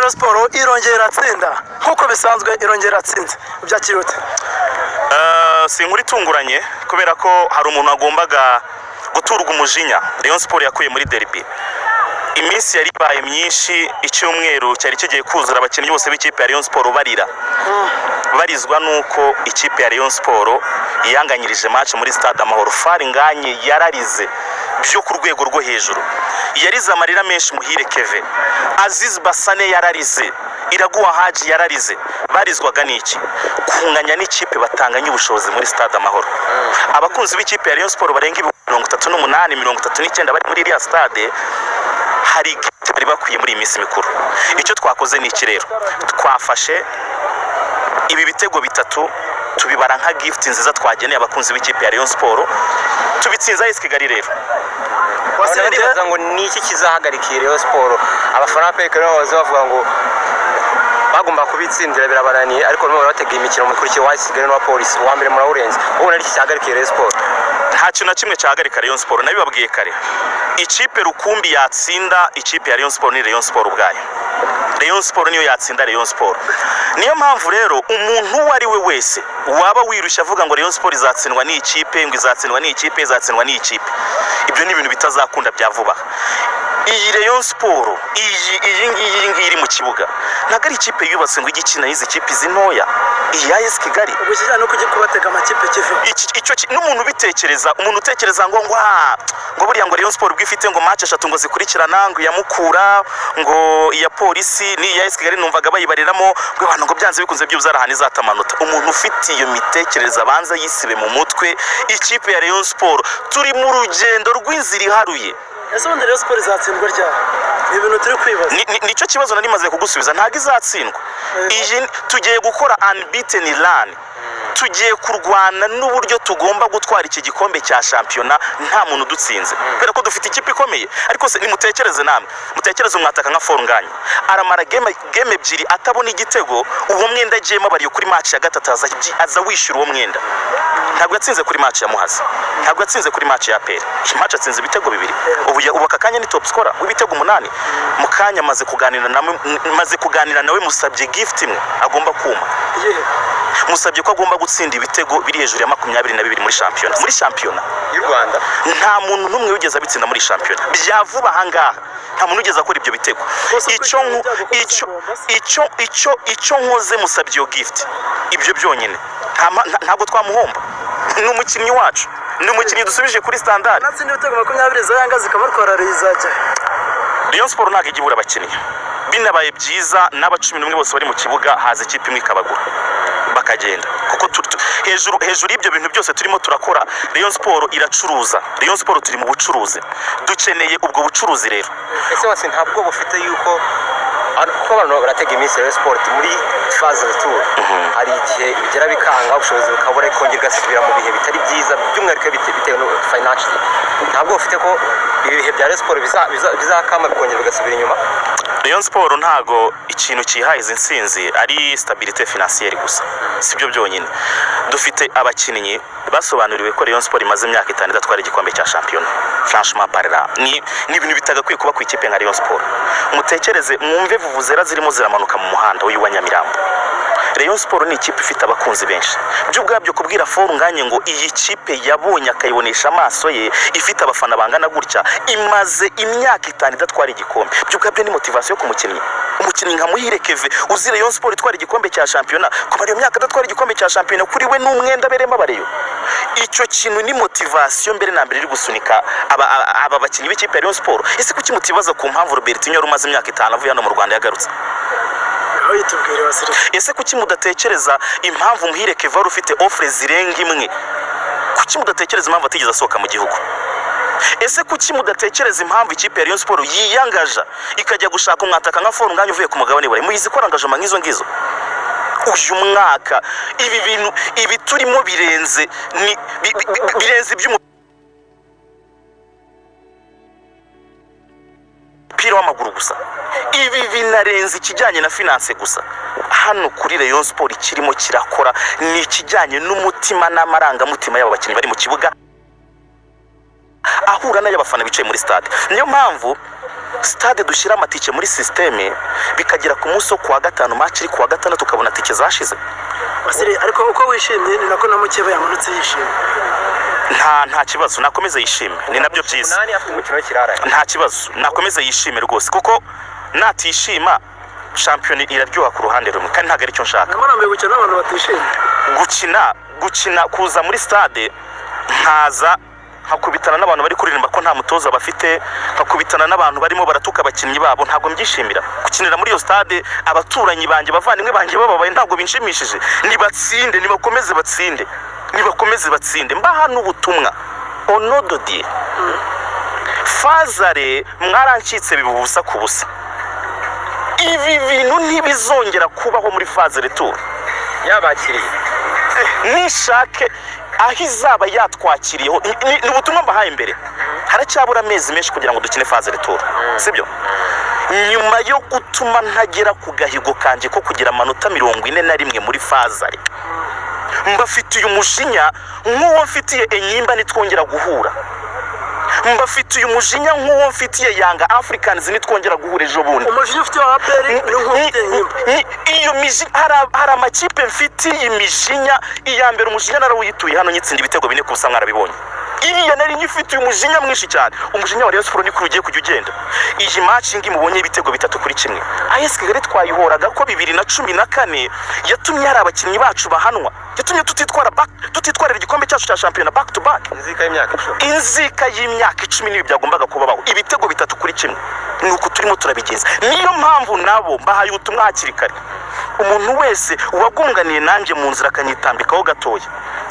Rayon Sport irongera atsinda nkuko bisanzwe irongera atsinze byakirute si inkuru itunguranye kubera ko hari umuntu agombaga guturwa umujinya Rayon Sport yakuye muri derby. Iminsi yari ibaye myinshi, icyumweru cyari kigiye kuzura abakinnyi bose b'ikipe ya Rayon Sport barira barizwa nuko ikipe ya Rayon Sport yanganyirije match muri Stade Amahoro. Faringanye yararize byo ku rwego rwo hejuru, yarize amarira menshi. Muhire Keve, Aziz Basane yararize, Iraguha Haji yararize. Barizwaga n'iki? Kunganya n'ikipe batanganye ubushobozi muri Stade Amahoro. Abakunzi b'ikipe ya Rayon Sport barenga 38 39 bari muri iriya stade hari bari bakwiye muri iminsi mikuru. Icyo twakoze ni iki rero? Twafashe ibi bitego bitatu tubibara nka gift nziza twageneye abakunzi b'ikipe ya Rayon Sport, tubitsinza AS Kigali. Rero wasenibaza ngo niki kizahagarikira Rayon Sport? Abafana peke rero bavuga ngo bagomba kubitsindira birabananiye, ariko nabo barategeye imikino mukurikiye wa AS Kigali na Police wa mbere murawurenze. Ubu nari kizahagarikira Rayon Sport? Nta kintu na kimwe cyahagarika Rayon Sport. Nabibabwiye kare, ikipe rukumbi yatsinda ikipe ya Rayon Sport ni Rayon Sport ubwayo. Rayon Sport niyo yatsinda Rayon Sport. Niyo mpamvu rero umuntu wari we wese waba wirushya avuga ngo Rayon Sport izatsindwa ni ikipe, ngo izatsindwa ni ikipe, izatsindwa ni ikipe, ibyo ni ibintu bitazakunda bya vuba. Iyi Rayon Sport iyi ngiyi iri mu kibuga ntabwo ari ikipe yubatse ngo igikina izi kipe zintoya. Iyi AS Kigali ubushyira no kujya kubatega amakipe kive icyo n'umuntu bitekereza, umuntu utekereza ngo buriya ngo Rayon Sport bwifite ngo match 3 ngo zikurikirana, ngo yamukura ngo iya Polisi ni AS Kigali numvaga bayibariramo ngo abantu ngo byanze bikunze byo uzarahana izatamanota. Umuntu ufite iyo mitekereza abanza yisibe mu mutwe. Ikipe ya Rayon Sport turi mu rugendo rw'inzira iharuye. ese ubundi Rayon Sport izatsindwa ryari? Ni ibintu turi kwibaza. Nicyo kibazo nari maze kugusubiza. Ntabwo izatsindwa. Iyi tugiye gukora unbeaten run, tugiye kurwana n'uburyo tugomba gutwara iki gikombe cya shampiyona nta muntu dutsinze, kubera ko dufite ikipe ikomeye. Ariko se nimutekereze namwe, mutekereze umwataka nka Faringanye aramara game ebyiri atabona igitego, uwo mwenda agiyemo bariyo kuri match ya gatatu aza wishyura uwo mwenda. Ntabwo yatsinze kuri match ya Muhazi, ntabwo yatsinze kuri match ya APR. Iyi match atsinze ibitego 2. Ubu akakanya ni top scorer w'ibitego 8. Mukanya maze kuganira nawe musabye gift imwe agomba kuma. Musabye ko agomba gutsinda ibitego biri hejuru ya 22 muri shampiyona y'u Rwanda. Nta muntu numwe wigeze abitsinda muri shampiyona byavuba ahangaha. Nta muntu wigeze akora ibyo bitego. Icyo nkoze musabye iyo gift, ibyo byonyine ntabwo twamuhomba. Ni umukinnyi wacu, ni umukinnyi dusubije kuri standard. Natsinda ibitego 20 za Yanga zikabarwara rizajya. Rayon Sport ntabwo igibura abakinnyi. Binabaye byiza n'aba 11 bose bari mu kibuga haza ikipe imwe ikabagura bakagenda, kuko hejuru y'ibyo bintu byose turimo turakora Rayon Sport iracuruza. Rayon Sport turi mu bucuruzi, dukeneye ubwo bucuruzi rero. Ese wase ntabwo bufite yuko ko abantu baratega iminsi Rayon Sport muri phase tour hari igihe bigera bikanga ubushobozi bukabura kongera gasubira mu bihe bitari byiza by'umwihariko bitewe no financially. Ntabwo bufite ko ibihe bya Rayon Sport bizakama bikongera bigasubira inyuma. Rayon Sport ntago ikintu kihayize insinzi ari stabilité financière gusa, sibyo byonyine. Dufite abakinnyi basobanuriwe ko Rayon Sport imaze imyaka 5 idatwara igikombe cya shampiyona. Franchement parla, ni ibintu bitagakwiye kuba ku ikipe nka Rayon Sport. Mutekereze, mwumve vuvuzera zirimo ziramanuka mu muhanda uyu wa Nyamirambo. Rayon Sport ni ikipe ifite abakunzi benshi. Byo ubwabyo kubwira Faringanye ngo iyi kipe yabonye akayibonesha amaso ye ifite abafana bangana gutya imaze imyaka 5 idatwara igikombe, byo ubwabyo ni motivation yo kumukinnyi. Umukinnyi nka Muhire Keve uzi Rayon Sport itwara igikombe cya shampiyona, kumara iyo myaka idatwara igikombe cya shampiyona kuri we n'umwenda berema bareyo. Icyo kintu ni motivation mbere na mbere iri gusunika aba bakinnyi b'ikipe ya Rayon Sport. Ese kuki mutibaza ku mpamvu Robertinho rumaze imyaka 5 avuye hano mu Rwanda yagarutse? Ese kuki mudatekereza impamvu Muhire Keve ufite offre zirenga imwe? Kuki mudatekereza impamvu atigeze asohoka mu gihugu? Ese kuki mudatekereza impamvu ikipe ya Rayon Sport yiyangaja ikajya gushaka umwataka nka Faringanye uvuye ku mugabane bari muyizi ko engagement nk'izo uyu mwaka? Ibi bintu ibi turimo birenze iby'umupira w'amaguru gusa. Ibi binarenze ikijyanye na finance gusa. Hano kuri Rayon Sport ikirimo kirakora ni ikijyanye n'umutima n'amarangamutima y'abakinnyi bari mu kibuga ahura n'ay'abafana bicaye muri stade. Niyo mpamvu stade dushyira amatike muri systeme bikagera ku munsi wo kuwa gatanu match iri kuwa gatandatu tukabona tike zashize. Wasiri ariko uko wishimye ni nako na Mukeba yamanutse yishimye. Nta kibazo nakomeze yishime, ni nabyo byiza. Nta kibazo nakomeze yishime rwose kuko natishima champion iraryoha ku ruhande rumwe kandi ntago ari cyo nshaka. Narambiwe gukina n'abantu batishimye. Gukina kuza muri stade nkaza hakubitana n'abantu bari kuririmba ko nta mutoza bafite, hakubitana n'abantu barimo baratuka abakinnyi babo, ntabwo mbyishimira. Gukinira muri iyo stade abaturanyi banjye bavandimwe banjye bababaye ntabwo binshimishije. Nibatsinde, nibakomeze batsinde, nibakomeze batsinde. Mbaha n'ubutumwa onododi Fazare mwarancitse bibubusa ku busa. Ibi bintu ntibizongera kubaho muri Fazare Tour. Yabakiriye nishake aho izaba yatwakiriyeho ni ubutumwa mbahaye imbere. Haracyabura amezi menshi kugira ngo dukine Fazare Tour, sibyo? Nyuma yo gutuma ntagera ku gahigo kanje ko kugira amanota 41 muri Fazare, mbafitiye umujinya nk'uwo mfitiye Enyimba nitwongera guhura. Mbafitiye umujinya nk'uwo mfitiye Yanga Africans nitwongera guhura ejo bundi. Umujinya ufitiye APR iyo mijinya hari amakipe mfitiye imijinya. Iya mbere umujinya narawuyituye hano nyitsinda ibitego 4 kubusa mwarabibonye. Iriya nari nyifitiye umujinya mwinshi cyane. Umujinya wa Rayon Sport ni kurugiye kujya ugenda. Iyi match ngi mubonye ibitego 3-1. AS Kigali twayihoraga ko 2014 yatumye hari abakinnyi bacu bahanwa. Yatumye tutitwarira igikombe cyacu cya champion back to back. Inzika y'imyaka 10 nibi byagombaga kubaho. Ibitego 3-1. Nuko turimo turabigenza. Niyo mpamvu nabo mbahaye ubutumwa hakiri kare. Umuntu wese wagunganiye nanjye mu nzira akanyitambikaho gatoya,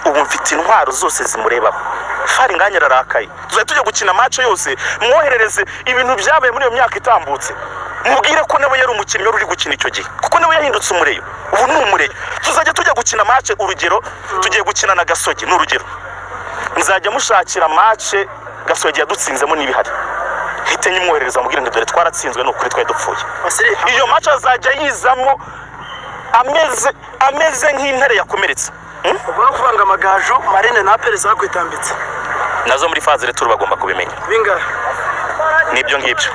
ubu mfite intwaro zose zimurebaho. Fari nganya rarakaye. Tujya gukina match yose mwoherereze ibintu byabaye muri iyo myaka itambutse. Mubwire ko nawe yari umukinnyi uri gukina icyo gihe, kuko nawe yahindutse umureyo. Ubu ni umureyo. Tujya gukina match, urugero tugiye gukina na Gasogi n'urugero. Nzajya mushakira match Gasogi yadutsinzemo n'ibihari. Hite nyimwoherereza mubwire ngo dore twaratsinzwe no kuri twaye dupfuye. Iyo match azajya yizamo ameze nk'intare yakomeretse. Ubwo kuvanga amagaju Marine na APR zakwitambitse. Nazo muri Fazare Tour bagomba kubimenya. Bingahe? Nibyo ngibyo.